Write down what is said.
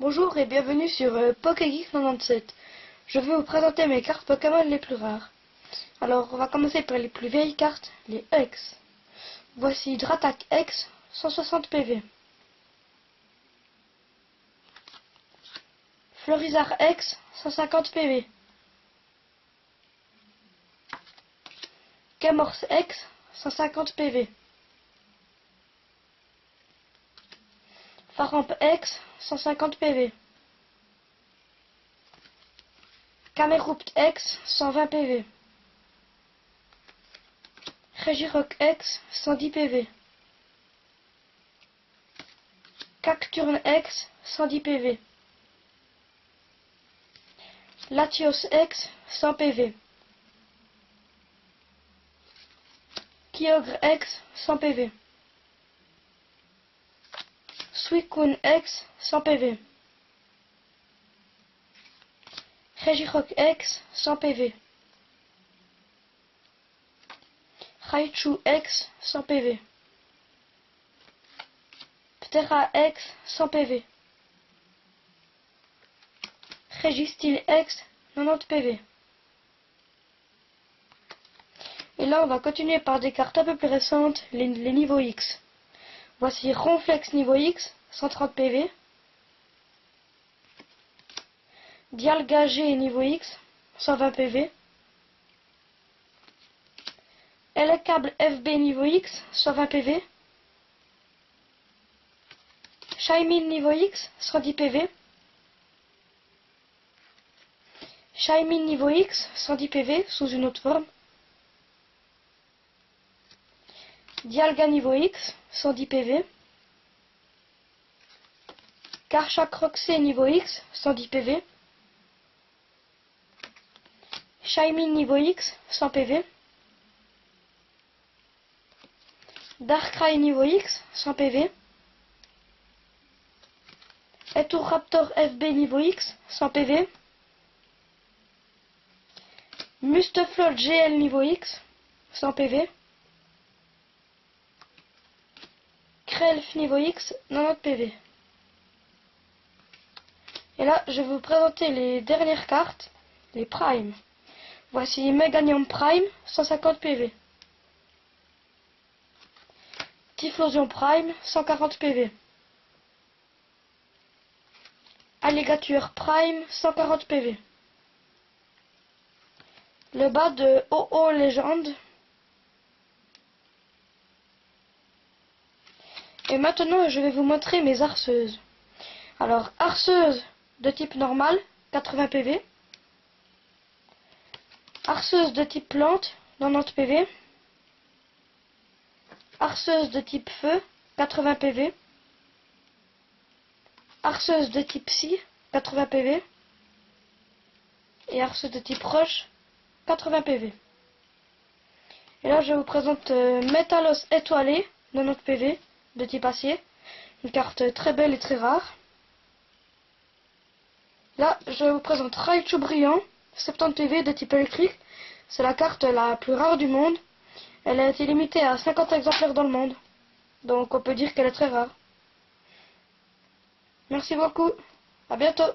Bonjour et bienvenue sur PokéGeek 97. Je vais vous présenter mes cartes Pokémon les plus rares. Alors, on va commencer par les plus vieilles cartes, les X. Voici Dratak X, 160 PV. Florizard X, 150 PV. Camorse X, 150 PV. Faramp X, 150 PV. Camerupt X, 120 PV. Regirock X, 110 PV. Cacturne X, 110 PV. Latios X, 100 PV. Kyogre X, 100 PV. Suicune X, 100 PV. Regirock X, 100 PV. Raichu X, 100 PV. Ptera X, 100 PV. Registeel X, 90 PV. Et là, on va continuer par des cartes un peu plus récentes, les niveaux X. Voici Ronflex niveau X, 130 PV. Dialga G niveau X, 120 PV. Elekable FB niveau X, 120 PV. Shaymin niveau X, 110 PV. Shaymin niveau X, 110 PV, sous une autre forme. Dialga niveau X, 110 PV. Karchak Roxy niveau X, 110 PV. Shaymin niveau X, 100 PV. Darkrai niveau X, 100 PV. Etoraptor FB niveau X, 100 PV. Mustafleur GL niveau X, 100 PV. Krelf niveau X, 90 PV. Et là, je vais vous présenter les dernières cartes, les Prime. Voici Meganium Prime, 150 PV. Typhlosion Prime, 140 PV. Alligator Prime, 140 PV. Le bas de OO Légende. Et maintenant, je vais vous montrer mes harceuses. Alors, harceuse de type normal, 80 PV. Harceuse de type plante, 90 PV. Harceuse de type feu, 80 PV. Harceuse de type psy, 80 PV. Et harceuse de type roche, 80 PV. Et là, je vous présente Métalos étoilé, 90 PV, de type acier. Une carte très belle et très rare. Là, je vous présente Raichu brillant, 70 PV de type électrique. C'est la carte la plus rare du monde. Elle a été limitée à 50 exemplaires dans le monde. Donc on peut dire qu'elle est très rare. Merci beaucoup. À bientôt.